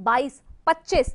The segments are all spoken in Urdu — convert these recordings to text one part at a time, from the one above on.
22, 25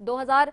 2000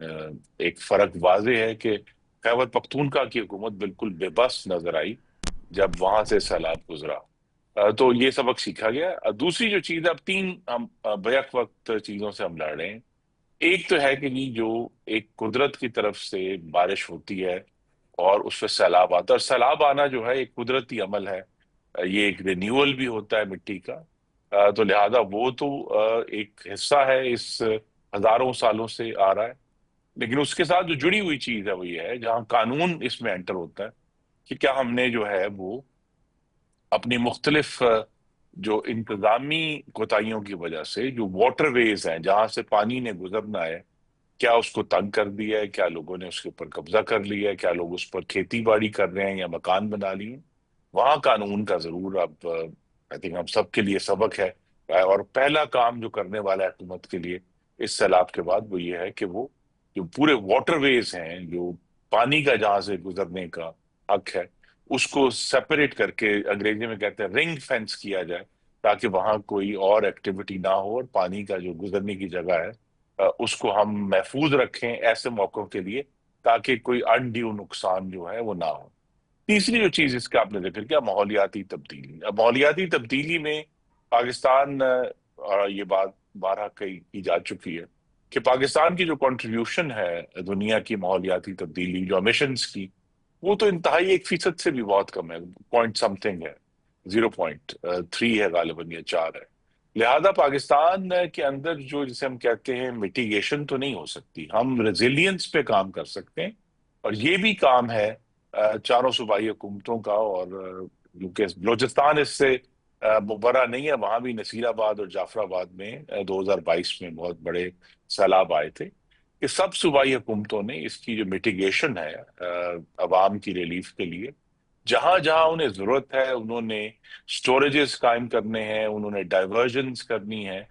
ایک فرق واضح ہے کہ خیبر پختونخوا کی حکومت بالکل بے بس نظر آئی جب وہاں سے سیلاب گزرا. تو یہ سبق سیکھا گیا. دوسری جو چیز ہے، اب تین ہم بیک وقت چیزوں سے ہم لڑ رہے ہیں. ایک تو ہے کہ جی جو ایک قدرت کی طرف سے بارش ہوتی ہے اور اس پہ سیلاب آتا ہے، اور سیلاب آنا جو ہے ایک قدرتی عمل ہے. یہ ایک رینیول بھی ہوتا ہے مٹی کا. تو لہذا وہ تو ایک حصہ ہے، اس ہزاروں سالوں سے آ رہا ہے. لیکن اس کے ساتھ جو جڑی ہوئی چیز ہے وہ یہ ہے جہاں قانون اس میں انٹر ہوتا ہے کہ کیا ہم نے جو ہے وہ اپنی مختلف جو انتظامی کوتاہیوں کی وجہ سے جو واٹر ویز ہیں جہاں سے پانی نے گزرنا ہے، کیا اس کو تنگ کر دیا ہے، کیا لوگوں نے اس کے اوپر قبضہ کر لیا ہے، کیا لوگ اس پر کھیتی باڑی کر رہے ہیں یا مکان بنا لیے. وہاں قانون کا ضرور اب آئی تھنک ہم سب کے لیے سبق ہے. اور پہلا کام جو کرنے والا ہے حکومت کے لیے اس سیلاب کے بعد وہ یہ ہے کہ وہ جو پورے واٹر ویز ہیں، جو پانی کا جہاں سے گزرنے کا حق ہے، اس کو سیپریٹ کر کے انگریزی میں کہتے ہیں رنگ فینس کیا جائے، تاکہ وہاں کوئی اور ایکٹیویٹی نہ ہو اور پانی کا جو گزرنے کی جگہ ہے اس کو ہم محفوظ رکھیں ایسے موقعوں کے لیے، تاکہ کوئی انڈیو نقصان جو ہے وہ نہ ہو. تیسری جو چیز اس کا آپ نے ذکر کیا، ماحولیاتی تبدیلی. اب ماحولیاتی تبدیلی میں پاکستان اور یہ بات بارہا کی جا چکی ہے کہ پاکستان کی جو کنٹریبیوشن ہے دنیا کی ماحولیاتی تبدیلی جو امیشنز کی، وہ تو انتہائی 1% سے بھی بہت کم ہے. پوائنٹ سم تھنگ ہے، 0.3 ہے غالباً یا 4 ہے. لہذا پاکستان کے اندر جو جسے ہم کہتے ہیں میٹیگیشن تو نہیں ہو سکتی، ہم ریزیلینس پہ کام کر سکتے ہیں. اور یہ بھی کام ہے چاروں صوبائی حکومتوں کا. اور کیونکہ بلوچستان اس سے مبرہ نہیں ہے، وہاں بھی نصیر آباد اور جعفر آباد میں 2022 میں بہت بڑے سیلاب آئے تھے، کہ سب صوبائی حکومتوں نے اس کی جو میٹیگیشن ہے عوام کی ریلیف کے لیے، جہاں جہاں انہیں ضرورت ہے انہوں نے سٹوریجز قائم کرنے ہیں، انہوں نے ڈائیورژنز کرنی ہے.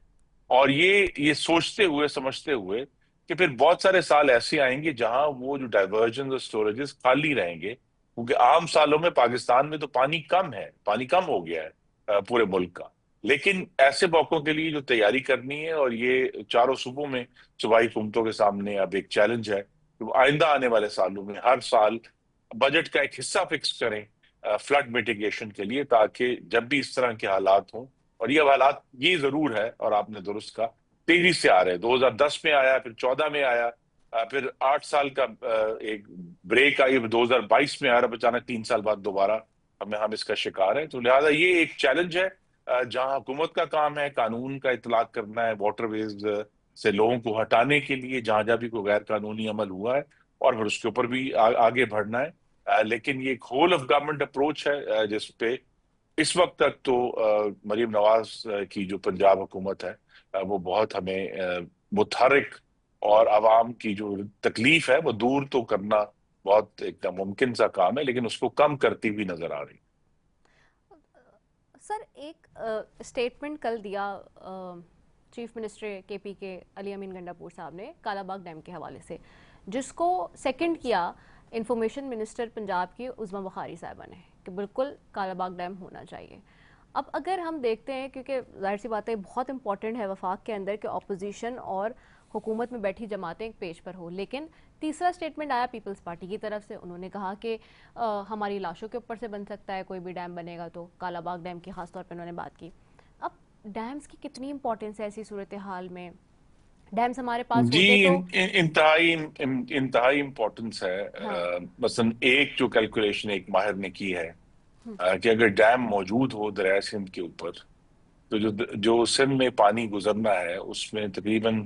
اور یہ سوچتے ہوئے سمجھتے ہوئے کہ پھر بہت سارے سال ایسے آئیں گے جہاں وہ جو ڈائیورژنز اور سٹوریجز خالی رہیں گے، کیونکہ عام سالوں میں پاکستان میں تو پانی کم ہے، پانی کم ہو گیا ہے پورے ملک کا. لیکن ایسے موقعوں کے لیے جو تیاری کرنی ہے، اور یہ چاروں صوبوں میں صوبائی حکومتوں کے سامنے اب ایک چیلنج ہے کہ وہ آئندہ آنے والے سالوں میں ہر سال بجٹ کا ایک حصہ فکس کریں فلڈ میٹیگیشن کے لیے، تاکہ جب بھی اس طرح کے حالات ہوں، اور یہ حالات یہ ضرور ہے اور آپ نے درست کہا تیزی سے آ رہے ہیں. 2010 میں آیا، پھر 14 میں آیا، پھر 8 سال کا ایک بریک آئی، 2022 میں آیا، اور اچانک 3 سال بعد دوبارہ ہم اس کا شکار ہیں. تو لہٰذا یہ ایک چیلنج ہے جہاں حکومت کا کام ہے قانون کا اطلاق کرنا ہے واٹر ویز سے لوگوں کو ہٹانے کے لیے جہاں جہاں بھی کوئی غیر قانونی عمل ہوا ہے، اور پھر اس کے اوپر بھی آگے بڑھنا ہے. لیکن یہ ایک ہول آف گورنمنٹ اپروچ ہے جس پہ اس وقت تک تو مریم نواز کی جو پنجاب حکومت ہے وہ بہت ہمیں متحرک، اور عوام کی جو تکلیف ہے وہ دور تو کرنا بہت ایک ممکن سا کام ہے، لیکن اس کو کم کرتی ہوئی نظر آ رہی. سر ایک اسٹیٹمنٹ کل دیا چیف منسٹر کے پی کے علی امین گنڈاپور صاحب نے کالا باغ ڈیم کے حوالے سے، جس کو سیکنڈ کیا انفارمیشن منسٹر پنجاب کی عظمیٰ بخاری صاحبہ نے، کہ بالکل کالا باغ ڈیم ہونا چاہیے. اب اگر ہم دیکھتے ہیں، کیونکہ ظاہر سی بات ہے بہت امپورٹنٹ ہے وفاق کے اندر کہ اپوزیشن اور حکومت میں بیٹھی جماعتیں ایک پیج پر ہو، لیکن تیسرا اسٹیٹمنٹ آیا پیپلز پارٹی کی طرف سے. انہوں نے کہا کہ ہماری لاشوں کے اوپر سے بن سکتا ہے کوئی بھی ڈیم بنے گا، تو کالا باغ ڈیم کی خاص طور پہ انہوں نے بات کی. اب ڈیمز کی کتنی امپورٹنس ہے ایسی صورتحال میں؟ ڈیمز ہمارے پاس ہوتے تو انتہائی امپورٹنس ہے. مثلا ایک جو کیلکولیشن ایک ماہر نے کی ہے کہ اگر ڈیم موجود ہو دریائے سندھ کے اوپر، تو جو سندھ میں پانی گزرنا ہے اس میں تقریباً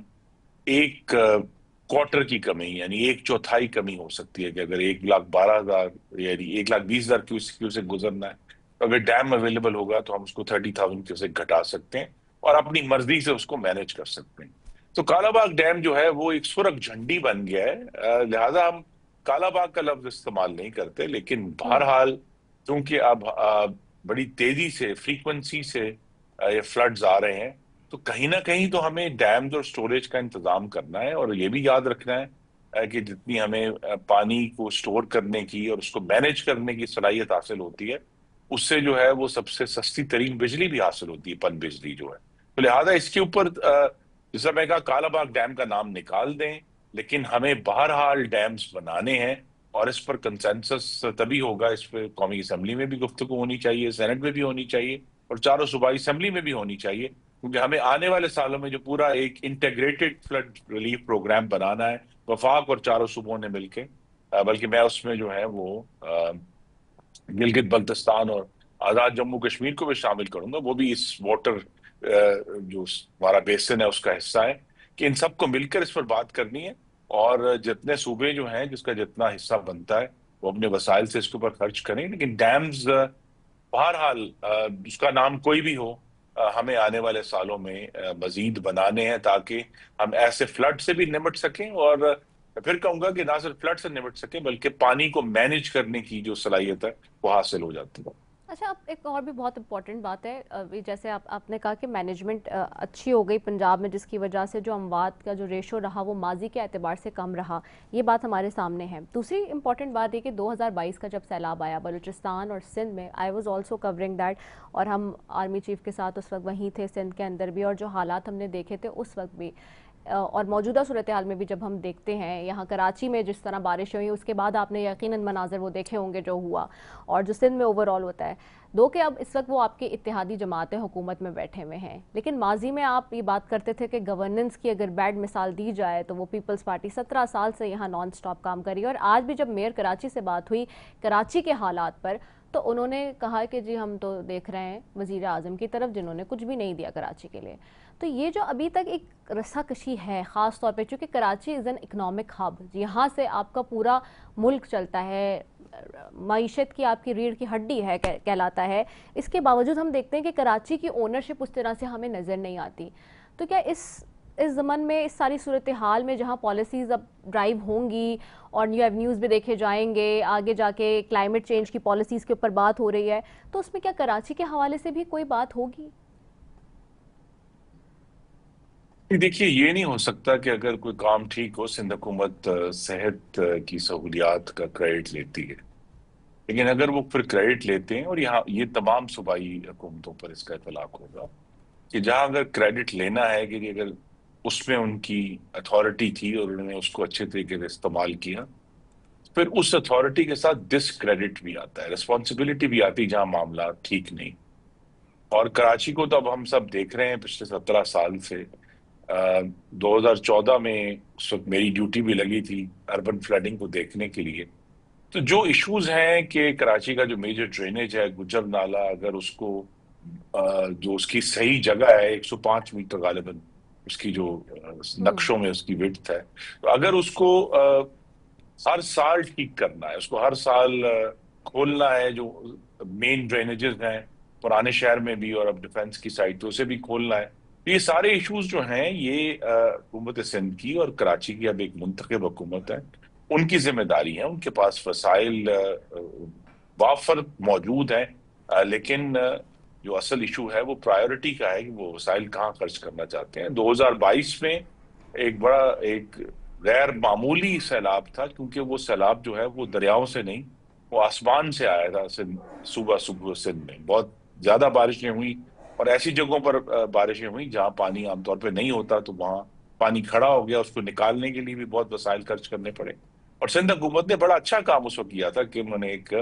1/4 کی کمی، یعنی 1/4 کمی ہو سکتی ہے. کہ اگر 1,12,000 یعنی 1,20,000 کیوسک گزرنا ہے، تو اگر ڈیم اویلیبل ہوگا تو ہم اس کو 30,000 کیوسک گھٹا سکتے ہیں اور اپنی مرضی سے اس کو مینج کر سکتے ہیں. تو کالا باغ ڈیم جو ہے وہ ایک سرخ جھنڈی بن گیا ہے. لہذا ہم کالا باغ کا لفظ استعمال نہیں کرتے، لیکن بہرحال چونکہ اب بڑی تیزی سے فریکوینسی سے یہ فلڈز آ رہے ہیں، تو کہیں نہ کہیں تو ہمیں ڈیمز اور سٹوریج کا انتظام کرنا ہے. اور یہ بھی یاد رکھنا ہے کہ جتنی ہمیں پانی کو سٹور کرنے کی اور اس کو مینج کرنے کی صلاحیت حاصل ہوتی ہے، اس سے جو ہے وہ سب سے سستی ترین بجلی بھی حاصل ہوتی ہے، پن بجلی جو ہے. تو لہٰذا اس کے اوپر جیسا میں کہا کالا باغ ڈیم کا نام نکال دیں، لیکن ہمیں بہرحال ڈیمز بنانے ہیں، اور اس پر کنسنسس تبھی ہوگا، اس پہ قومی اسمبلی میں بھی گفتگو ہونی چاہیے، سینٹ میں بھی ہونی چاہیے، اور چاروں صوبائی اسمبلی میں بھی ہونی چاہیے، کیونکہ ہمیں آنے والے سالوں میں جو پورا ایک انٹیگریٹڈ فلڈ ریلیف پروگرام بنانا ہے وفاق اور چاروں صوبوں نے مل کے، بلکہ میں اس میں جو ہے وہ گلگت بلتستان اور آزاد جموں کشمیر کو بھی شامل کروں گا، وہ بھی اس واٹر جو ہمارا بیسن ہے اس کا حصہ ہے، کہ ان سب کو مل کر اس پر بات کرنی ہے، اور جتنے صوبے جو ہیں جس کا جتنا حصہ بنتا ہے وہ اپنے وسائل سے اس کے اوپر خرچ کریں، لیکن ڈیمز بہرحال اس کا نام کوئی بھی ہو، ہمیں آنے والے سالوں میں مزید بنانے ہیں تاکہ ہم ایسے فلڈ سے بھی نمٹ سکیں، اور پھر کہوں گا کہ نہ صرف فلڈ سے نمٹ سکیں بلکہ پانی کو مینج کرنے کی جو صلاحیت ہے وہ حاصل ہو جاتی ہے۔ اچھا، اب ایک اور بھی بہت امپورٹنٹ بات ہے، جیسے آپ نے کہا کہ مینجمنٹ اچھی ہو گئی پنجاب میں، جس کی وجہ سے جو اموات کا جو ریشو رہا وہ ماضی کے اعتبار سے کم رہا، یہ بات ہمارے سامنے ہے۔ دوسری امپورٹنٹ بات یہ کہ 2022 کا جب سیلاب آیا بلوچستان اور سندھ میں، I was also covering that, اور ہم آرمی چیف کے ساتھ اس وقت وہیں تھے سندھ کے اندر بھی، اور جو حالات ہم نے دیکھے تھے اس وقت بھی، اور موجودہ صورتحال میں بھی جب ہم دیکھتے ہیں یہاں کراچی میں جس طرح بارشیں ہوئی، اس کے بعد آپ نے یقیناً مناظر وہ دیکھے ہوں گے جو ہوا، اور جو سندھ میں اوور آل ہوتا ہے، دو کہ اب اس وقت وہ آپ کے اتحادی جماعتیں حکومت میں بیٹھے ہوئے ہیں، لیکن ماضی میں آپ یہ بات کرتے تھے کہ گورننس کی اگر بیڈ مثال دی جائے تو وہ پیپلز پارٹی 17 سال سے یہاں نان سٹاپ کام کری، اور آج بھی جب میئر کراچی سے بات ہوئی کراچی کے حالات پر تو انہوں نے کہا کہ جی ہم تو دیکھ رہے ہیں وزیر اعظم کی طرف جنہوں نے کچھ بھی نہیں دیا کراچی کے لیے۔ تو یہ جو ابھی تک ایک رسا کشی ہے، خاص طور پہ چونکہ Karachi is an economic hub, یہاں سے آپ کا پورا ملک چلتا ہے، معیشت کی آپ کی ریڑھ کی ہڈی ہے کہلاتا ہے، اس کے باوجود ہم دیکھتے ہیں کہ کراچی کی اونرشپ اس طرح سے ہمیں نظر نہیں آتی۔ تو کیا اس زمن میں، اس ساری صورتحال میں جہاں پالیسیز اب ڈرائیو ہوں گی اور نیو ایونیوز بھی دیکھے جائیں گے، آگے جا کے کلائمیٹ چینج کی پالیسیز کے اوپر بات ہو رہی ہے، تو اس میں کیا کراچی کے حوالے سے بھی کوئی بات ہوگی؟ دیکھیے، یہ نہیں ہو سکتا کہ اگر کوئی کام ٹھیک ہو سندھ حکومت صحت کی سہولیات کا کریڈٹ لیتی ہے، لیکن اگر وہ پھر کریڈٹ لیتے ہیں، اور یہاں یہ تمام صوبائی حکومتوں پر اس کا اطلاق ہوگا کہ جہاں اگر کریڈٹ لینا ہے کہ اگر اس میں ان کی اتھارٹی تھی اور انہوں نے اس کو اچھے طریقے سے استعمال کیا، پھر اس اتھارٹی کے ساتھ ڈس کریڈٹ بھی آتا ہے، ریسپانسبلٹی بھی آتی جہاں معاملات ٹھیک نہیں۔ اور کراچی کو تو اب ہم سب دیکھ رہے ہیں پچھلے 17 سال سے، 2014 میں اس وقت میری ڈیوٹی بھی لگی تھی اربن فلڈنگ کو دیکھنے کے لیے، تو جو ایشوز ہیں کہ کراچی کا جو میجر ڈرینیج ہے گجر نالہ، اگر اس کو جو اس کی صحیح جگہ ہے 105 میٹر غالباً اس کی جو نقشوں میں اس کی وڈتھ ہے، تو اگر اس کو ہر سال ٹھیک کرنا ہے، اس کو ہر سال کھولنا ہے، جو مین ڈرینیجز ہیں پرانے شہر میں بھی اور اب ڈیفنس کی سائٹ تو اسے بھی کھولنا ہے، یہ سارے ایشوز جو ہیں یہ حکومت سندھ کی اور کراچی کی اب ایک منتخب حکومت ہے، ان کی ذمہ داری ہے، ان کے پاس وسائل وافر موجود ہیں، لیکن جو اصل ایشو ہے وہ پرائیورٹی کا ہے کہ وہ وسائل کہاں خرچ کرنا چاہتے ہیں۔ 2022 میں ایک غیر معمولی سیلاب تھا، کیونکہ وہ سیلاب جو ہے وہ دریاؤں سے نہیں، وہ آسمان سے آیا تھا، صوبہ سندھ میں بہت زیادہ بارشیں ہوئی، اور ایسی جگہوں پر بارشیں ہوئی جہاں پانی عام طور پہ نہیں ہوتا، تو وہاں پانی کھڑا ہو گیا، اس کو نکالنے کے لیے بھی بہت وسائل خرچ کرنے پڑے، اور سندھ حکومت نے بڑا اچھا کام اس وقت کیا تھا کہ انہوں نے ایک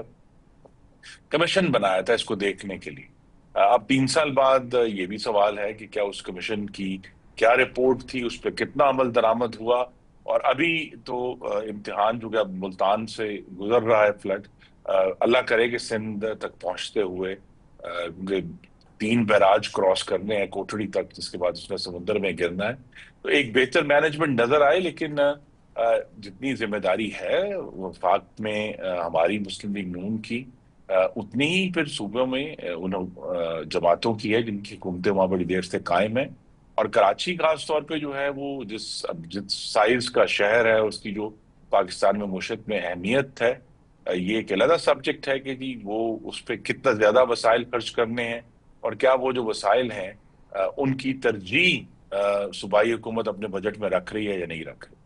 کمیشن بنایا تھا اس کو دیکھنے کے لیے۔ اب 3 سال بعد یہ بھی سوال ہے کہ کیا اس کمیشن کی کیا رپورٹ تھی، اس پہ کتنا عمل درآمد ہوا، اور ابھی تو امتحان جو کہ اب ملتان سے گزر رہا ہے فلڈ، اللہ کرے کہ سندھ تک پہنچتے ہوئے، کیونکہ 3 بیراج کراس کرنے ہیں کوٹڑی تک، جس کے بعد اس میں سمندر میں گرنا ہے، تو ایک بہتر مینجمنٹ نظر آئے، لیکن جتنی ذمہ داری ہے وفاق میں ہماری مسلم لیگ نون کی، اتنی ہی پھر صوبوں میں ان جماعتوں کی ہے جن کی حکومتیں وہاں بڑی دیر سے قائم ہیں، اور کراچی خاص طور پہ جو ہے وہ جس سائز کا شہر ہے، اس کی جو پاکستان میں معیشت میں اہمیت ہے، یہ ایک علیحدہ سبجیکٹ ہے کہ جی وہ اس پہ کتنا زیادہ وسائل خرچ کرنے ہیں، اور کیا وہ جو وسائل ہیں ان کی ترجیح صوبائی حکومت اپنے بجٹ میں رکھ رہی ہے یا نہیں رکھ رہی۔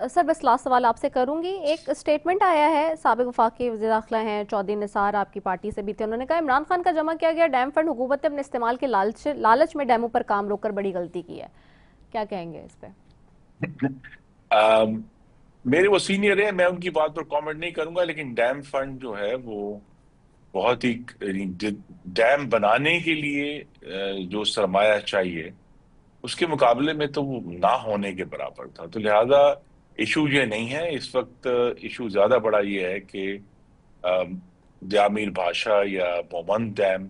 سر بس لاسٹ سوال آپ سے کروں گی، ایک اسٹیٹمنٹ آیا ہے، سابق وفاقی وزیر داخلہ ہیں چودھری نثار، آپ کی پارٹی سے بھی تھے، انہوں نے کہا عمران خان کا جمع کیا گیا ڈیم فنڈ حکومت نے اپنے استعمال کے لالچ میں ڈیموں پر کام روک کر بڑی غلطی کی ہے، کیا کہیں گے اس پہ؟ میرے وہ سینئر ہیں, میں ان کی بات پر کامنٹ نہیں کروں گا, لیکن ڈیم فنڈ جو ہے وہ بہت ہی, ڈیم بنانے کے لیے جو سرمایہ چاہیے اس کے مقابلے میں تو وہ نہ ہونے کے برابر تھا. تو لہذا ایشو یہ نہیں ہے اس وقت, ایشو زیادہ بڑا یہ ہے کہ جامیر بھاشا یا مومند ڈیم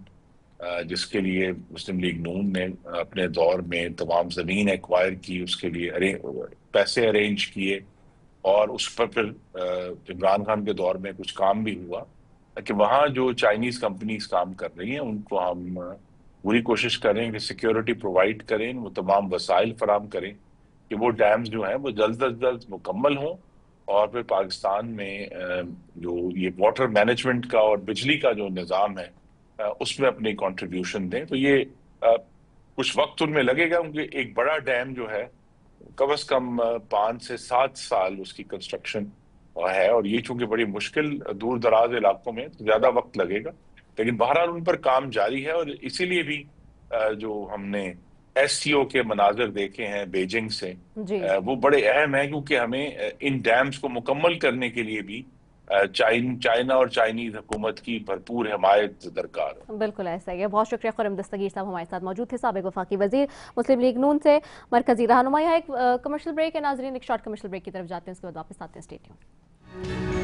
جس کے لیے مسلم لیگ نون نے اپنے دور میں تمام زمین ایکوائر کی, اس کے لیے پیسے ارینج کیے, اور اس پر پھر عمران خان کے دور میں کچھ کام بھی ہوا کہ وہاں جو چائنیز کمپنیز کام کر رہی ہیں ان کو ہم پوری کوشش کریں کہ سیکیورٹی پرووائڈ کریں, وہ تمام وسائل فراہم کریں کہ وہ ڈیمز جو ہیں وہ جلد از جلد مکمل ہوں, اور پھر پاکستان میں جو یہ واٹر مینجمنٹ کا اور بجلی کا جو نظام ہے اس میں اپنی کنٹریبیوشن دیں. تو یہ کچھ وقت ان میں لگے گا, کیونکہ ایک بڑا ڈیم جو ہے کم از کم 5 سے 7 سال اس کی کنسٹرکشن ہے, اور یہ چونکہ بڑی مشکل دور دراز علاقوں میں زیادہ وقت لگے گا, لیکن بہرحال ان پر کام جاری ہے. اور اسی لیے بھی جو ہم نے ایس سی او کے مناظر دیکھے ہیں بیجنگ سے, وہ بڑے اہم ہیں, کیونکہ ہمیں ان ڈیمز کو مکمل کرنے کے لیے بھی چائنا اور چائنیز حکومت کی بھرپور حمایت درکار ہے. بالکل ایسا ہی ہے. بہت شکریہ. خرم دستگیر صاحب ہمارے ساتھ موجود تھے, سابق وفاقی وزیر مسلم لیگ نون سے مرکزی رہنما. یہاں ایک کمرشل بریک ہے ناظرین, ایک شارٹ کمرشل بریک کی طرف جاتے ہیں, اس کے بعد واپس آتے ہیں. Stay tune.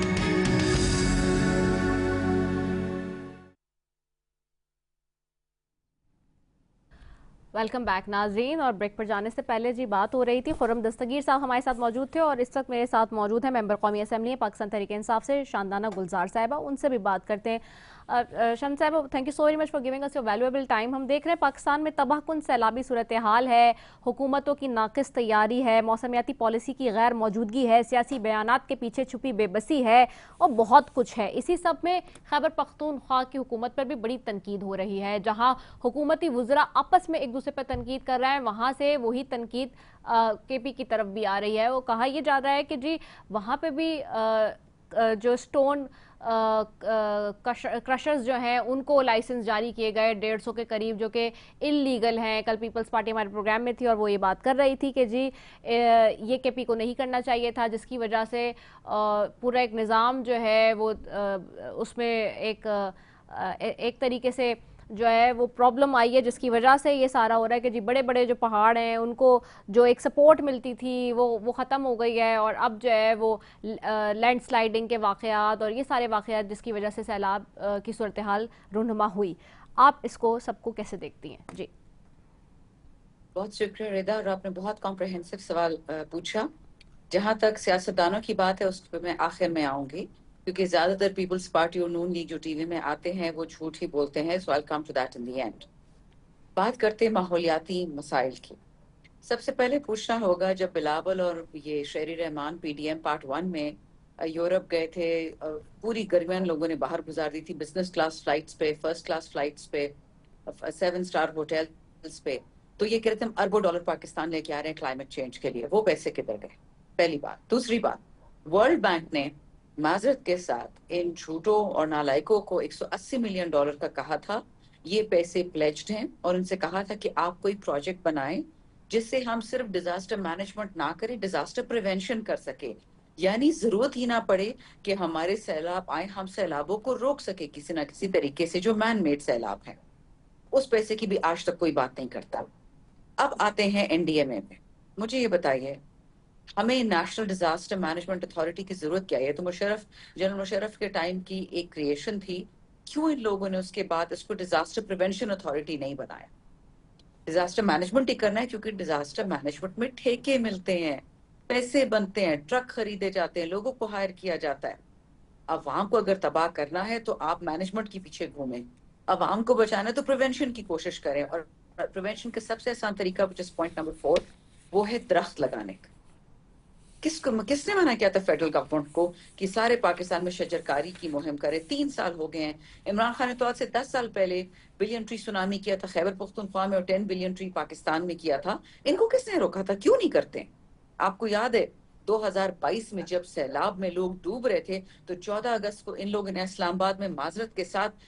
ویلکم بیک ناظرین. اور بریک پر جانے سے پہلے جی بات ہو رہی تھی, خرم دستگیر صاحب ہمارے ساتھ موجود تھے, اور اس وقت میرے ساتھ موجود ہیں ممبر قومی اسمبلی پاکستان تحریک انصاف سے شاندانہ گلزار صاحبہ. ان سے بھی بات کرتے ہیں. شمس صاحب, thank you so very much for giving us your valuable time. ہم دیکھ رہے ہیں پاکستان میں تباہ کن سیلابی صورتحال ہے, حکومتوں کی ناقص تیاری ہے, موسمیاتی پالیسی کی غیر موجودگی ہے, سیاسی بیانات کے پیچھے چھپی بے بسی ہے, اور بہت کچھ ہے. اسی سب میں خیبر پختونخوا کی حکومت پر بھی بڑی تنقید ہو رہی ہے. جہاں حکومتی وزراء آپس میں ایک دوسرے پر تنقید کر رہے ہیں, وہاں سے وہی تنقید کے پی کی طرف بھی آ رہی ہے. وہ کہا یہ جا رہا ہے کہ جی وہاں پہ بھی جو سٹون کرشرز جو ہیں ان کو لائسنس جاری کیے گئے 150 کے قریب, جو کہ انلیگل ہیں. کل پیپلز پارٹی ہمارے پروگرام میں تھی اور وہ یہ بات کر رہی تھی کہ جی یہ کے پی کو نہیں کرنا چاہیے تھا, جس کی وجہ سے پورا ایک نظام جو ہے وہ اس میں ایک طریقے سے جو ہے وہ پرابلم آئی ہے, جس کی وجہ سے یہ سارا ہو رہا ہے کہ جی بڑے بڑے جو پہاڑ ہیں ان کو جو ایک سپورٹ ملتی تھی وہ ختم ہو گئی ہے, اور اب جو ہے وہ لینڈ سلائڈنگ کے واقعات اور یہ سارے واقعات جس کی وجہ سے سیلاب کی صورتحال رونما ہوئی. آپ اس کو سب کو کیسے دیکھتی ہیں؟ جی بہت شکریہ رضا, اور آپ نے بہت کمپریہنسو سوال پوچھا. جہاں تک سیاستدانوں کی بات ہے اس پہ میں آخر میں آؤں گی, کیونکہ زیادہ تر پیپلز پارٹی اور نون لیگ جو ٹی وی میں آتے ہیں وہ جھوٹ ہی بولتے ہیں. سو I'll come to that in the end. بات کرتے ہیں ماحولیاتی مسائل کی. سب سے پہلے پوچھنا ہوگا, جب بلاول اور یہ شہری رحمان پی ڈی ایم پارٹ 1 میں یورپ گئے تھے, پوری گرمیان لوگوں نے باہر گزار دی تھی, بزنس کلاس فلائٹس پہ, فرسٹ کلاس فلائٹس پہ, 7 اسٹار ہوٹلز پہ, تو یہ کہہ رہے تھے ہم اربوں ڈالر پاکستان لے کے آ رہے ہیں کلائمیٹ چینج کے لیے. وہ پیسے کدھر گئے؟ پہلی بات. دوسری بات, ورلڈ بینک نے معذرت کے ساتھ ان جھوٹوں اور نالائکوں کو $180 ملین کا کہا تھا. یہ پیسے پلیجڈ ہیں, اور ان سے کہا تھا کہ آپ کوئی پروجیکٹ بنائیں جس سے ہم صرف ڈیزاسٹر مینجمنٹ نہ کریں, ڈیزاسٹر پریونشن کر سکے. یعنی ضرورت ہی نہ پڑے کہ ہمارے سیلاب آئیں, ہم سیلابوں کو روک سکے کسی نہ کسی طریقے سے, جو مین میڈ سیلاب ہیں. اس پیسے کی بھی آج تک کوئی بات نہیں کرتا. اب آتے ہیں این ڈی ایم اے میں. مجھے یہ بتائیے, ہمیں نیشنل ڈیزاسٹر مینجمنٹ اتھارٹی کی ضرورت کیا ہے؟ تو جنرل مشرف کے ٹائم کی ایک کریشن تھی, کیوں ان لوگوں نے اس کے بعد اس کو ڈیزاسٹر پریونشن اتھارٹی نہیں بنایا؟ ڈیزاسٹر مینجمنٹ ہی کرنا ہے, کیونکہ ڈیزاسٹر مینجمنٹ میں ٹھیکے ملتے ہیں, پیسے بنتے ہیں, ٹرک خریدے جاتے ہیں, لوگوں کو ہائر کیا جاتا ہے. عوام کو اگر تباہ کرنا ہے تو آپ مینجمنٹ کے پیچھے گھومیں, عوام کو بچانا ہے تو پریونشن کی کوشش کریں. اور پریونشن کا سب سے آسان طریقہ, جس پوائنٹ نمبر 4, وہ ہے درخت لگانے کا. کس نے منع کیا تھا فیڈرل گورنمنٹ کو کہ سارے پاکستان میں شجرکاری کی مہم کرے؟ 3 سال ہو گئے ہیں. عمران خان نے تو آج سے 10 سال پہلے بلین ٹری سونامی کیا تھا خیبر پختونخوا میں, اور 10 بلین ٹری پاکستان میں کیا تھا. ان کو کس نے روکا تھا؟ کیوں نہیں کرتے؟ آپ کو یاد ہے 2022 میں جب سیلاب میں لوگ ڈوب رہے تھے تو 14 اگست کو ان لوگوں نے اسلام آباد میں معذرت کے ساتھ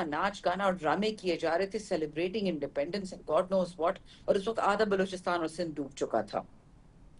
ناچ گانا اور ڈرامے کیے جا رہے تھے, celebrating independence and God knows what, اور اس وقت آدھا بلوچستان اور سندھ ڈوب چکا تھا.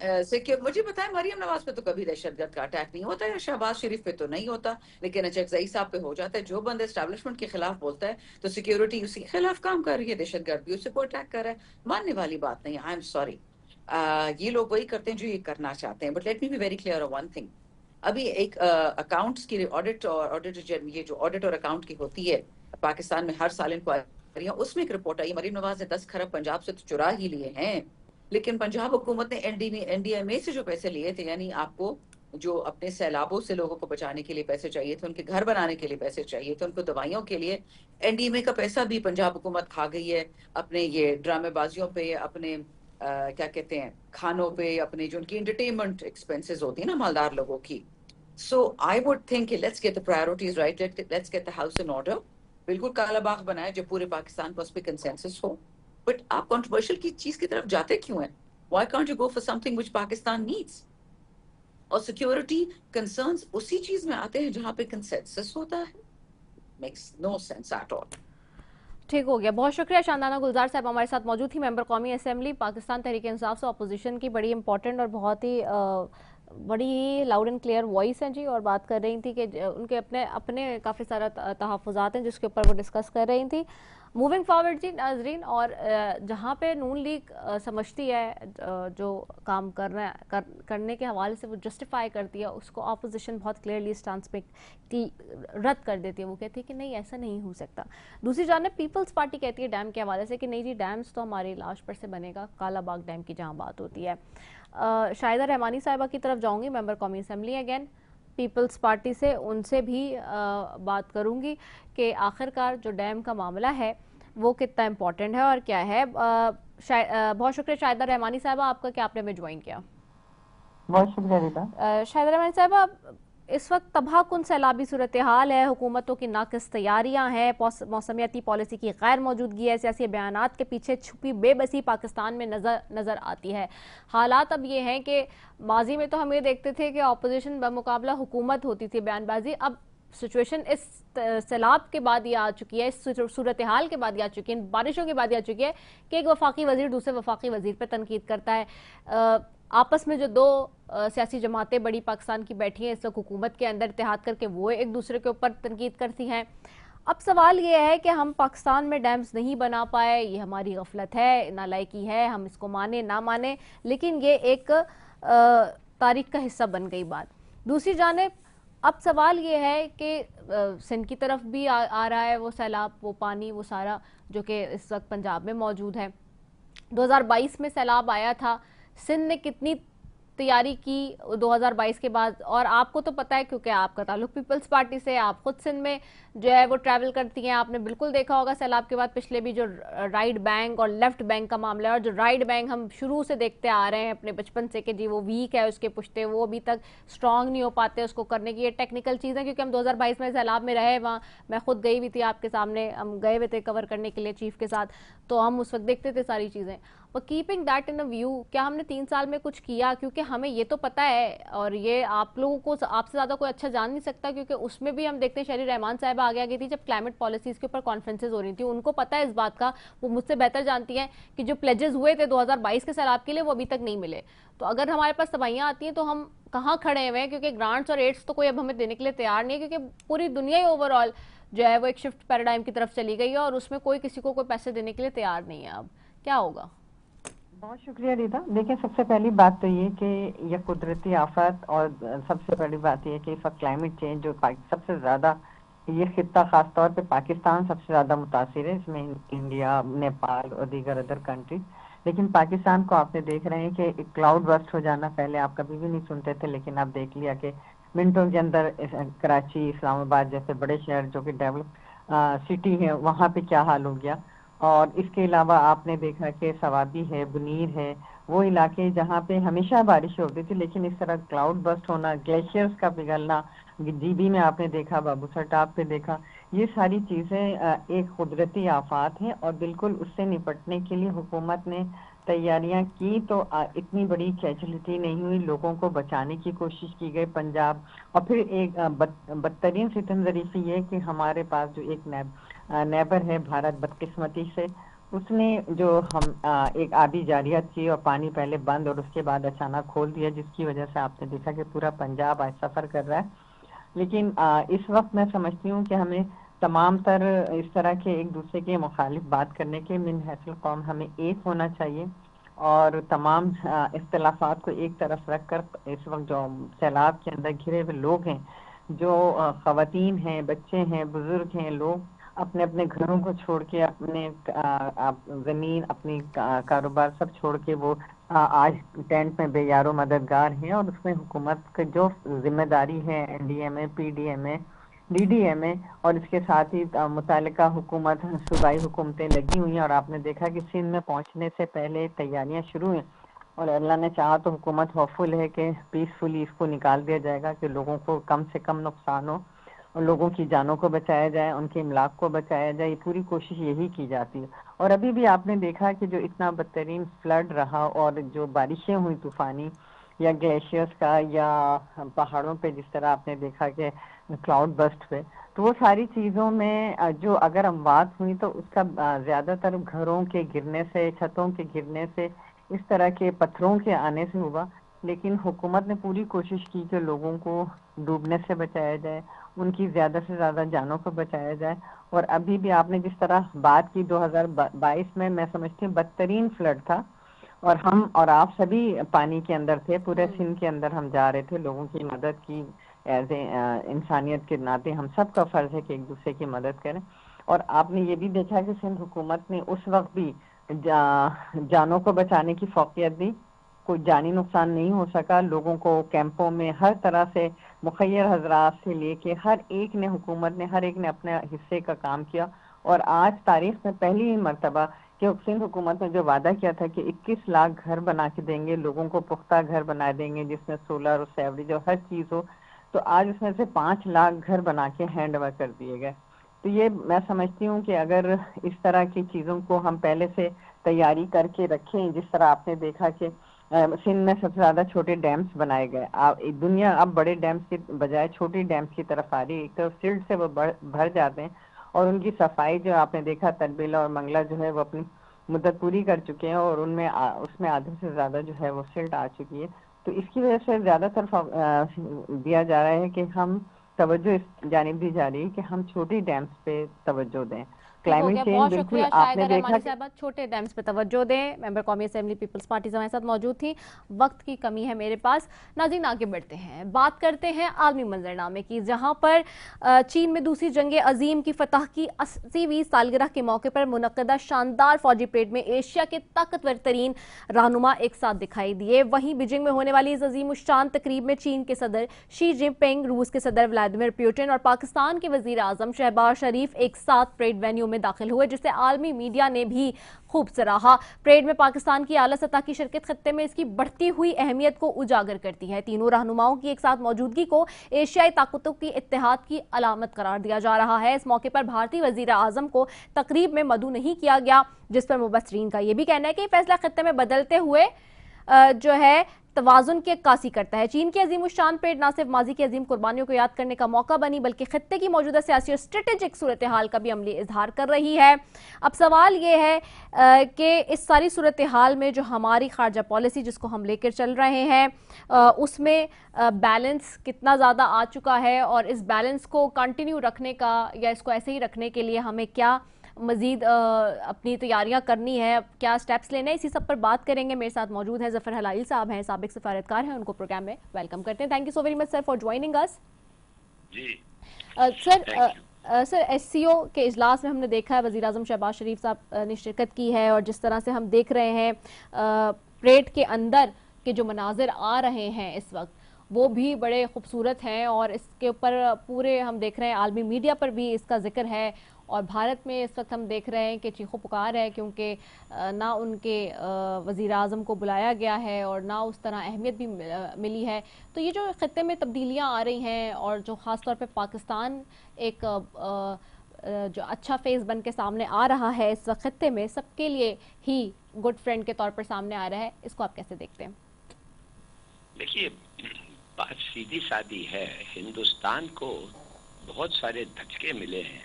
مجھے بتائیں مریم نواز پہ تو کبھی دہشت گرد کا اٹیک نہیں ہوتا ہے, شہباز شریف پہ تو نہیں ہوتا, لیکن اچکزئی صاحب پہ ہو جاتا ہے. جو بندہ اسٹیبلشمنٹ کے خلاف بولتا ہے تو سیکیورٹی اسی کے خلاف کام کر رہی ہے, دہشت گرد بھی اسے کو اٹیک کر رہا ہے. ماننے والی بات نہیں, آئی ایم سوری. یہ لوگ وہی کرتے ہیں جو یہ کرنا چاہتے ہیں. But let me be very clear one thing. ابھی ایک اکاؤنٹس کی آڈٹ یہ جو آڈٹ اور اکاؤنٹ کی ہوتی ہے پاکستان میں ہر سال انکوائریاں, اس میں ایک رپورٹ آئی مریم نواز نے 10 کھرب پنجاب سے تو چرا ہی لیے ہیں, لیکن پنجاب حکومت نے این ڈی ایم اے سے جو پیسے لیے تھے, یعنی آپ کو جو اپنے سیلابوں سے لوگوں کو بچانے کے لیے پیسے چاہیے تھے, ان کے گھر بنانے کے لیے پیسے چاہیے تھے, ان کو دوائیوں کے لیے, این ڈی ایم اے کا پیسہ بھی پنجاب حکومت کھا گئی ہے اپنے یہ ڈرامے بازیوں پہ, اپنے کیا کہتے ہیں کھانوں پہ, اپنے جو ان کی انٹرٹینمنٹ ایکسپینسز ہوتی ہیں نا مالدار لوگوں کی. سو آئی وڈ تھنک کہ let's get the priorities right, let's get the house in order. بالکل کالا باغ بنائے جو پورے پاکستان کو اس پہ کنسنسس ہو. بٹ آپ کنٹروورشل کی چیز کی طرف جاتے کیوں ہیں؟ Why can't you go for something which Pakistan needs? اور سیکیورٹی کنسرنز اسی چیز میں آتے ہیں جہاں پہ کنسنسس ہوتا ہے. Makes no sense at all. ٹھیک ہو گیا, بہت شکریہ. شاندانہ گلزار صاحب ہمارے ساتھ موجود تھی, ممبر قومی اسمبلی پاکستان تحریک انصاف سے اپوزیشن کی, بڑی امپورٹنٹ اور بہت ہی بڑی لاؤڈ اینڈ کلیئر وائس ہیں جی, اور بات کر رہی تھی کہ ان کے اپنے کافی سارا تحفظات ہیں جس کے اوپر وہ ڈسکس کر رہی تھی. موونگ فارورڈ جی ناظرین, اور جہاں پہ نون لیگ سمجھتی ہے جو کام کرنے کے حوالے سے وہ جسٹیفائی کرتی ہے, اس کو اپوزیشن بہت کلیئرلی اسٹانس پہ رد کر دیتی ہے. وہ کہتی ہے کہ نہیں ایسا نہیں ہو سکتا. دوسری جانب پیپلز پارٹی کہتی ہے ڈیم کے حوالے سے کہ نہیں جی ڈیمز تو ہمارے لاش پر سے بنے گا, کالا باغ ڈیم کی جہاں بات ہوتی ہے. شاہدہ رحمانی صاحبہ کی طرف جاؤں گی, ممبر قومی اسمبلی اگین پیپلز پارٹی سے, ان سے بھی بات کروں گی کہ آخرکار جو ڈیم کا معاملہ ہے وہ کتنا امپورٹنٹ ہے اور کیا ہے. بہت شکریہ شاہدہ رحمانی صاحبہ آپ کا کہ آپ نے ہمیں جوائن کیا. بہت شکریہ ریتا. شاہدہ رحمانی صاحبہ, اس وقت تباہ کن سیلابی صورتحال ہے, حکومتوں کی ناقص تیاریاں ہیں, موسمیاتی پالیسی کی غیر موجودگی ہے, سیاسی بیانات کے پیچھے چھپی بے بسی پاکستان میں نظر آتی ہے. حالات اب یہ ہیں کہ ماضی میں تو ہم یہ دیکھتے تھے کہ اپوزیشن بمقابلہ حکومت ہوتی تھی بیان بازی, اب سچویشن اس سیلاب کے بعد یہ آ چکی ہے, اس صورتحال کے بعد یہ آ چکی ہے, بارشوں کے بعد یہ آ چکی ہے کہ ایک وفاقی وزیر دوسرے وفاقی وزیر پہ تنقید کرتا ہے. آپس میں جو دو سیاسی جماعتیں بڑی پاکستان کی بیٹھی ہیں اس وقت حکومت کے اندر اتحاد کر کے وہ ایک دوسرے کے اوپر تنقید کرتی ہیں. اب سوال یہ ہے کہ ہم پاکستان میں ڈیمز نہیں بنا پائے, یہ ہماری غفلت ہے, نالائکی ہے, ہم اس کو مانیں نہ مانیں, لیکن یہ ایک تاریخ کا حصہ بن گئی بات. دوسری جانب اب سوال یہ ہے کہ سندھ کی طرف بھی آ رہا ہے وہ سیلاب, وہ پانی, وہ سارا جو کہ اس وقت پنجاب میں موجود ہے. 2022 میں سیلاب آیا تھا, سندھ نے کتنی تیاری کی 2022 کے بعد, اور آپ کو تو پتہ ہے کیونکہ آپ کا تعلق پیپلز پارٹی سے, آپ خود سندھ میں جو ہے وہ ٹریول کرتی ہیں, آپ نے بالکل دیکھا ہوگا سیلاب کے بعد پچھلے بھی جو رائٹ بینک اور لیفٹ بینک کا معاملہ ہے, اور جو رائٹ بینک ہم شروع سے دیکھتے آ رہے ہیں اپنے بچپن سے کہ جی وہ ویک ہے, اس کے پشتے وہ ابھی تک اسٹرانگ نہیں ہو پاتے اس کو کرنے کی. یہ ٹیکنیکل چیزیں کیونکہ ہم 2022 میں سیلاب میں رہے, وہاں میں خود گئی ہوئی تھی آپ کے سامنے, ہم گئے ہوئے تھے کور کرنے کے لیے چیف کے ساتھ, تو ہم اس وقت دیکھتے تھے ساری چیزیں. But keeping that in a view, کیا ہم نے 3 سال میں کچھ کیا؟ کیونکہ ہمیں یہ تو پتہ ہے, اور یہ آپ لوگوں کو آپ سے زیادہ کوئی اچھا جان نہیں سکتا, کیونکہ اس میں بھی ہم دیکھتے ہیں شہری رحمان صاحبہ آگے آگئی تھی جب کلائمیٹ پالیسیز کے اوپر کانفرنسز ہو رہی تھیں, ان کو پتہ ہے اس بات کا, وہ مجھ سے بہتر جانتی ہیں کہ جو پلیجز ہوئے تھے 2022 کے سیلاب کے لیے وہ ابھی تک نہیں ملے. تو اگر ہمارے پاس تباہیاں آتی ہیں تو ہم کہاں کھڑے ہوئے ہیں, کیونکہ گرانٹس اور ایڈس تو کوئی اب ہمیں دینے کے لیے تیار نہیں ہے, کیونکہ پوری دنیا ہی اوور آل جو ہے وہ ایک شفٹ پیراڈائم کی طرف چلی گئی ہے, اور اس میں کوئی کسی کو کوئی پیسے دینے کے لیے تیار نہیں ہے. اب کیا ہوگا؟ بہت شکریہ ریتا. دیکھیں سب سے پہلی بات تو یہ کہ یہ قدرتی آفات, اور سب سے پہلی بات یہ کہ اس وقت کلائمیٹ چینج جو سب سے زیادہ یہ خطہ خاص طور پہ پاکستان سب سے زیادہ متاثر ہے, اس میں انڈیا, نیپال اور دیگر ادر کنٹریز. لیکن پاکستان کو آپ نے دیکھ رہے ہیں کہ ایک کلاؤڈ برسٹ ہو جانا, پہلے آپ کبھی بھی نہیں سنتے تھے, لیکن آپ دیکھ لیا کہ منٹوں کے اندر کراچی, اسلام آباد جیسے بڑے شہر جو کہ ڈیولپ سٹی ہیں وہاں پہ کیا حال ہو گیا. اور اس کے علاوہ آپ نے دیکھا کہ سوابی ہے, بنیر ہے, وہ علاقے جہاں پہ ہمیشہ بارش ہوتی تھی, لیکن اس طرح کلاؤڈ برسٹ ہونا, گلیشیئرز کا پگھلنا, جی بی میں آپ نے دیکھا, بابو سر ٹاپ پہ دیکھا, یہ ساری چیزیں ایک قدرتی آفات ہیں, اور بالکل اس سے نپٹنے کے لیے حکومت نے تیاریاں کی, تو اتنی بڑی کیجولیٹی نہیں ہوئی, لوگوں کو بچانے کی کوشش کی گئی پنجاب. اور پھر ایک بدترین ستم ظریفی یہ کہ ہمارے پاس جو ایک نیبر ہے بھارت, بدقسمتی سے اس نے جو ہم ایک آبی جارحیت کی اور پانی پہلے بند اور اس کے بعد اچانک کھول دیا، جس کی وجہ سے آپ نے دیکھا کہ پورا پنجاب آج سفر کر رہا ہے۔ لیکن اس وقت میں سمجھتی ہوں کہ ہمیں تمام تر اس طرح کے ایک دوسرے کے مخالف بات کرنے کے من حیث القوم ہمیں ایک ہونا چاہیے، اور تمام اختلافات کو ایک طرف رکھ کر اس وقت جو سیلاب کے اندر گھرے ہوئے لوگ ہیں، جو خواتین ہیں، بچے ہیں، بزرگ ہیں، لوگ اپنے اپنے گھروں کو چھوڑ کے، اپنے زمین، اپنی کاروبار سب چھوڑ کے وہ آج ٹینٹ میں بے یار و مددگار ہیں، اور اس میں حکومت کا جو ذمہ داری ہے، این ڈی ایم اے، پی ڈی ایم اے، ڈی ڈی ایم اے، اور اس کے ساتھ ہی متعلقہ حکومت، صوبائی حکومتیں لگی ہوئی ہیں، اور آپ نے دیکھا کہ سندھ میں پہنچنے سے پہلے تیاریاں شروع ہیں، اور اللہ نے چاہا تو حکومت ہوپ فل ہے کہ پیسفلی اس کو نکال دیا جائے گا، کہ لوگوں کو کم سے کم نقصان ہو اور لوگوں کی جانوں کو بچایا جائے، ان کے املاک کو بچایا جائے، یہ پوری کوشش یہی کی جاتی ہے۔ اور ابھی بھی آپ نے دیکھا کہ جو اتنا بدترین فلڈ رہا، اور جو بارشیں ہوئی طوفانی، یا گلیشیئرز کا، یا پہاڑوں پہ جس طرح آپ نے دیکھا کہ کلاؤڈ بسٹ پہ، تو وہ ساری چیزوں میں جو اگر اموات ہوئی تو اس کا زیادہ تر گھروں کے گرنے سے، چھتوں کے گرنے سے، اس طرح کے پتھروں کے آنے سے ہوا۔ لیکن حکومت نے پوری کوشش کی کہ لوگوں کو ڈوبنے سے بچایا جائے، ان کی زیادہ سے زیادہ جانوں کو بچایا جائے۔ اور ابھی بھی آپ نے جس طرح بات کی 2022 میں سمجھتی ہوں بدترین فلڈ تھا، اور ہم اور آپ سبھی پانی کے اندر تھے، پورے سندھ کے اندر ہم جا رہے تھے، لوگوں کی مدد کی، ایز اے انسانیت کے ناطے ہم سب کا فرض ہے کہ ایک دوسرے کی مدد کریں۔ اور آپ نے یہ بھی دیکھا کہ سندھ حکومت نے اس وقت بھی جانوں کو بچانے کی فوقیت دی، کوئی جانی نقصان نہیں ہو سکا، لوگوں کو کیمپوں میں ہر طرح سے مخیر حضرات سے لے کے ہر ایک نے، حکومت نے ہر ایک نے اپنے حصے کا کام کیا۔ اور آج تاریخ میں پہلی ہی مرتبہ کہ سندھ حکومت نے جو وعدہ کیا تھا کہ 21 لاکھ گھر بنا کے دیں گے، لوگوں کو پختہ گھر بنا دیں گے جس میں سولر اور سیوریج اور ہر چیز ہو، تو آج اس میں سے 5 لاکھ گھر بنا کے ہینڈ اوور کر دیے گئے۔ تو یہ میں سمجھتی ہوں کہ اگر اس طرح کی چیزوں کو ہم پہلے سے تیاری کر کے رکھیں، جس طرح آپ نے دیکھا کہ سندھ میں سب سے زیادہ چھوٹے ڈیمز بنائے گئے، دنیا اب بڑے ڈیمز کی بجائے چھوٹی ڈیمز کی طرف آ رہی ہے، ایک طرف سلٹ سے وہ بھر جاتے ہیں، اور ان کی صفائی جو آپ نے دیکھا تربیلا اور منگلہ جو ہے وہ اپنی مدت پوری کر چکے ہیں، اور اس میں آدھے سے زیادہ جو ہے وہ سلٹ آ چکی ہے۔ تو اس کی وجہ سے زیادہ تر دیا جا رہا ہے کہ ہم توجہ اس جانب دی جا رہی ہے کہ ہم چھوٹی ڈیمز پہ توجہ دیں۔ ٹھیک ہو کلائمیٹ گیا، چینج بہت بالکل شکریہ آپ نے شائقہ دیکھا رحمانی کہ صاحبہ، چھوٹے ڈیمز پہ توجہ دیں۔ ممبر قومی اسمبلی پیپلز پارٹی ہمارے ساتھ موجود تھی، وقت کی کمی ہے میرے پاس۔ ناظرین آگے بڑھتے ہیں، بات کرتے ہیں عالمی منظرنامے کی، جہاں پر چین میں دوسری جنگ عظیم کی فتح کی 80ویں سالگرہ کے موقع پر منعقدہ شاندار فوجی پریڈ میں ایشیا کے طاقتور ترین رہنما ایک ساتھ دکھائی دیے۔ وہیں بیجنگ میں ہونے والی اس عظیم الشان تقریب میں چین کے صدر شی جن پنگ، روس کے صدر ولادیمیر پوٹن اور پاکستان کے وزیر اعظم شہباز شریف ایک ساتھ پریڈ وینیو میں داخل ہوئے، جسے عالمی میڈیا نے بھی خوب سراہا۔ پریڈ میں پاکستان کی اعلیٰ سطح کی شرکت خطے میں اس کی بڑھتی ہوئی اہمیت کو اجاگر کرتی ہے۔ تینوں رہنماؤں کی ایک ساتھ موجودگی کو ایشیائی طاقتوں کی اتحاد کی علامت قرار دیا جا رہا ہے۔ اس موقع پر بھارتی وزیر اعظم کو تقریب میں مدعو نہیں کیا گیا، جس پر مبصرین کا یہ بھی کہنا ہے کہ یہ فیصلہ خطے میں بدلتے ہوئے جو ہے توازن کی عکاسی کرتا ہے۔ چین کی عظیم الشان پریڈ نہ صرف ماضی کی عظیم قربانیوں کو یاد کرنے کا موقع بنی، بلکہ خطے کی موجودہ سیاسی اور اسٹریٹجک صورتحال کا بھی عملی اظہار کر رہی ہے۔ اب سوال یہ ہے کہ اس ساری صورتحال میں جو ہماری خارجہ پالیسی جس کو ہم لے کر چل رہے ہیں، اس میں بیلنس کتنا زیادہ آ چکا ہے، اور اس بیلنس کو کنٹینیو رکھنے کا یا اس کو ایسے ہی رکھنے کے لیے ہمیں کیا مزید اپنی تیاریاں کرنی ہے، کیا سٹیپس لینے ہیں، اسی سب پر بات کریں گے۔ میرے ساتھ موجود ہیں ظفر ہلالی صاحب، ہیں سابق سفارتکار ہیں، ان کو پروگرام میں ویلکم کرتے ہیں۔ Thank you so very much sir for joining اس۔ جی سر ایس سی او کے اجلاس میں ہم نے دیکھا ہے وزیر اعظم شہباز شریف صاحب نے شرکت کی ہے، اور جس طرح سے ہم دیکھ رہے ہیں پریڈ کے اندر کے جو مناظر آ رہے ہیں اس وقت وہ بھی بڑے خوبصورت ہیں، اور اس کے اوپر پورے ہم دیکھ رہے ہیں عالمی میڈیا پر بھی اس کا ذکر ہے، اور بھارت میں اس وقت ہم دیکھ رہے ہیں کہ چیخو پکار ہے، کیونکہ نہ ان کے وزیر اعظم کو بلایا گیا ہے اور نہ اس طرح اہمیت بھی ملی ہے۔ تو یہ جو خطے میں تبدیلیاں آ رہی ہیں، اور جو خاص طور پہ پاکستان ایک جو اچھا فیس بن کے سامنے آ رہا ہے اس وقت خطے میں، سب کے لیے ہی گڈ فرینڈ کے طور پر سامنے آ رہا ہے، اس کو آپ کیسے دیکھتے ہیں؟ دیکھیے، بات سیدھی سادی ہے، ہندوستان کو بہت سارے دھکے ملے ہیں۔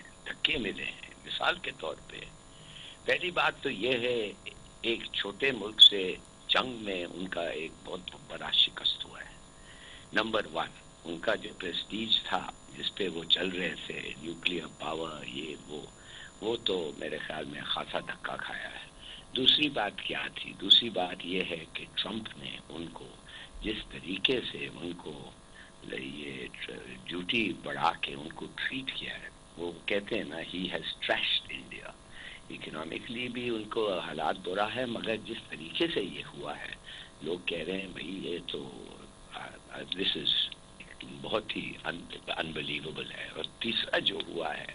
مثال کے طور پہ پہلی بات تو یہ ہے ایک چھوٹے ملک سے جنگ میں ان کا ایک بہت بڑا شکست ہوا ہے. نمبر 1 ان کا جو پریسٹیج تھا جس پہ وہ چل رہے تھے نیوکلیئر پاور یہ وہ تو میرے خیال میں خاصا دھکا کھایا ہے. دوسری بات کیا تھی؟ دوسری بات یہ ہے کہ ٹرمپ نے ان کو جس طریقے سے ان کو یہ ڈیوٹی بڑھا کے ان کو ٹریٹ کیا ہے. وہ کہتے ہیں نا ہی ہیز ٹریشڈ انڈیا. اکنامکلی بھی ان کو حالات برا ہے، مگر جس طریقے سے یہ ہوا ہے لوگ کہہ رہے ہیں بھائی یہ تو دس از بہت ہی انبلیویبل ہے. اور تیسرا جو ہوا ہے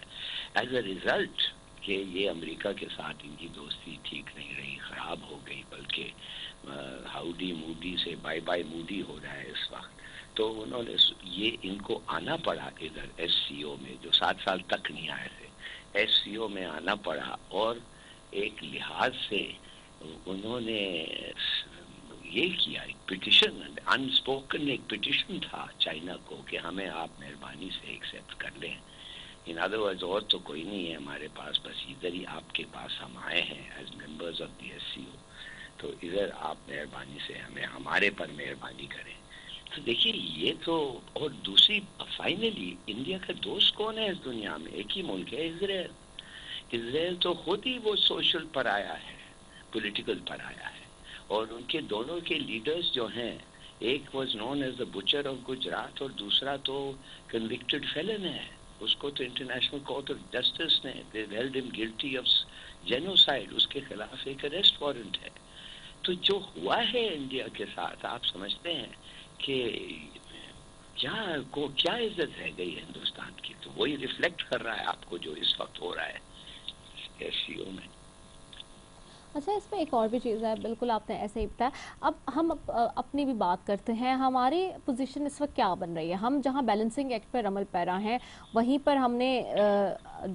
ایز اے ریزلٹ کہ یہ امریکہ کے ساتھ ان کی دوستی ٹھیک نہیں رہی، خراب ہو گئی، بلکہ ہاؤڈی مودی سے بائی بائی مودی ہو رہا ہے اس وقت. تو انہوں نے یہ ان کو آنا پڑا ادھر ایس سی او میں جو 7 سال تک نہیں آئے تھے، ایس سی او میں آنا پڑا. اور ایک لحاظ سے انہوں نے یہ کیا ایک پٹیشن انسپوکن ایک پٹیشن تھا چائنا کو کہ ہمیں آپ مہربانی سے ایکسیپٹ کر لیں. ان ادر ورڈز اور تو کوئی نہیں ہے ہمارے پاس، بس ادھر ہی آپ کے پاس ہم آئے ہیں as members of the SCO سی او. تو ادھر آپ مہربانی سے ہمیں ہمارے پر مہربانی کریں. تو دیکھیے یہ تو. اور دوسری فائنلی انڈیا کا دوست کون ہے اس دنیا میں؟ ایک ہی ملک ہے اسرائیل. اسرائیل تو خود ہی وہ سوشل پر آیا ہے، پولیٹیکل پر آیا ہے. اور ان کے دونوں کے لیڈرز جو ہیں، ایک was known as the butcher of Gujarat اور دوسرا تو کنوکٹڈ فیلن ہے. اس کو تو انٹرنیشنل کورٹ آف جسٹس نے held him guilty of genocide, اس کے خلاف ایک اریسٹ وارنٹ ہے. تو جو ہوا ہے انڈیا کے ساتھ آپ سمجھتے ہیں کہ کیا عزت رہ گئی ہے ہندوستان کی؟ تو وہی ریفلیکٹ کر رہا ہے آپ کو جو اس وقت ہو رہا ہے ایس سی او میں. اچھا اس میں ایک اور بھی چیز ہے، بالکل آپ نے ایسے ہی بتایا. اب ہم اپنی بھی بات کرتے ہیں، ہماری پوزیشن اس وقت کیا بن رہی ہے؟ ہم جہاں بیلنسنگ ایکٹ پر عمل پیرا ہیں وہیں پر ہم نے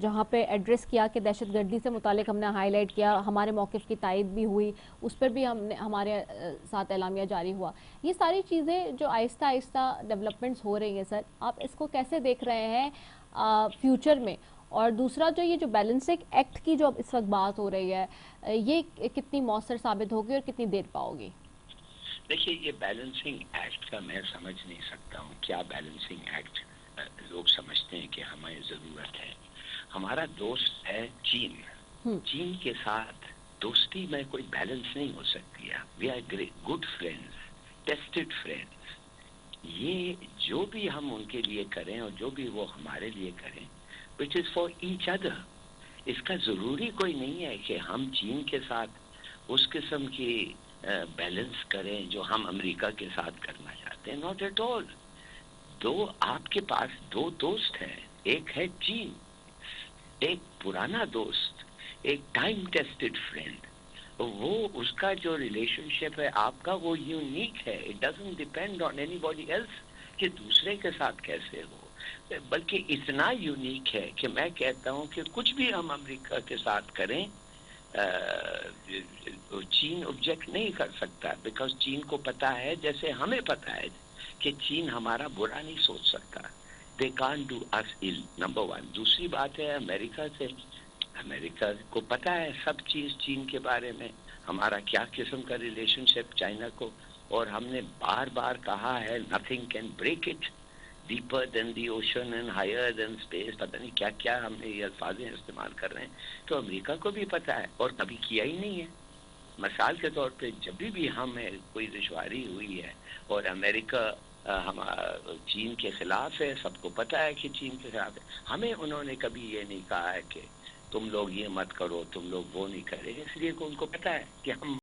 جہاں پہ ایڈریس کیا کہ دہشت گردی سے متعلق ہم نے ہائی لائٹ کیا، ہمارے موقف کی تائید بھی ہوئی، اس پر بھی ہمارے ساتھ اعلامیہ جاری ہوا. یہ ساری چیزیں جو آہستہ آہستہ ڈیولپمنٹس ہو رہی ہیں سر، آپ اس کو کیسے دیکھ رہے ہیں فیوچر میں؟ اور دوسرا یہ بیلنسنگ ایکٹ کی جو اس وقت بات ہو رہی ہے، یہ کتنی مؤثر ثابت ہوگی اور کتنی دیر پاؤ گی؟ دیکھیے یہ بیلنسنگ ایکٹ کا میں سمجھ نہیں سکتا ہوں کیا بیلنسنگ ایکٹ لوگ سمجھتے ہیں کہ ہمیں ضرورت ہے. ہمارا دوست ہے چین. چین کے ساتھ دوستی میں کوئی بیلنس نہیں ہو سکتی ہے. We are good friends, tested friends. یہ جو بھی ہم ان کے لیے کریں اور جو بھی وہ ہمارے لیے کریں which is for each other. اس کا ضروری کوئی نہیں ہے کہ ہم چین کے ساتھ اس قسم کی بیلنس کریں جو ہم امریکہ کے ساتھ کرنا چاہتے ہیں. Not at all. آپ کے پاس 2 دوست ہیں، ایک ہے چین، ایک پرانا دوست، ایک ٹائم ٹیسٹڈ فرینڈ. وہ اس کا جو ریلیشن شپ ہے آپ کا وہ یونیک ہے. It doesn't depend on anybody else کہ دوسرے کے ساتھ کیسے ہو، بلکہ اتنا یونیک ہے کہ میں کہتا ہوں کہ کچھ بھی ہم امریکہ کے ساتھ کریں چین آبجیکٹ نہیں کر سکتا، بیکاز چین کو پتا ہے جیسے ہمیں پتا ہے کہ چین ہمارا برا نہیں سوچ سکتا. They can't do us ill. Number 1. دوسری بات ہے امریکہ سے، امریکہ کو پتا ہے سب چیز چین کے بارے میں، ہمارا کیا قسم کا ریلیشن شپ چائنا کو. اور ہم نے بار بار کہا ہے nothing can break it. deeper than the ocean and higher than space. پتہ نہیں کیا کیا ہم نے یہ الفاظ استعمال کر رہے ہیں. تو امریکہ کو بھی پتا ہے اور کبھی کیا ہی نہیں ہے. مثال کے طور پہ جب بھی ہمیں کوئی دشواری ہوئی ہے اور امریکہ چین کے خلاف ہے، سب کو پتا ہے کہ چین کے خلاف ہے، ہمیں انہوں نے کبھی یہ نہیں کہا ہے کہ تم لوگ یہ مت کرو، تم لوگ وہ نہیں کرے. اس لیے کہ ان کو پتا ہے کہ ہم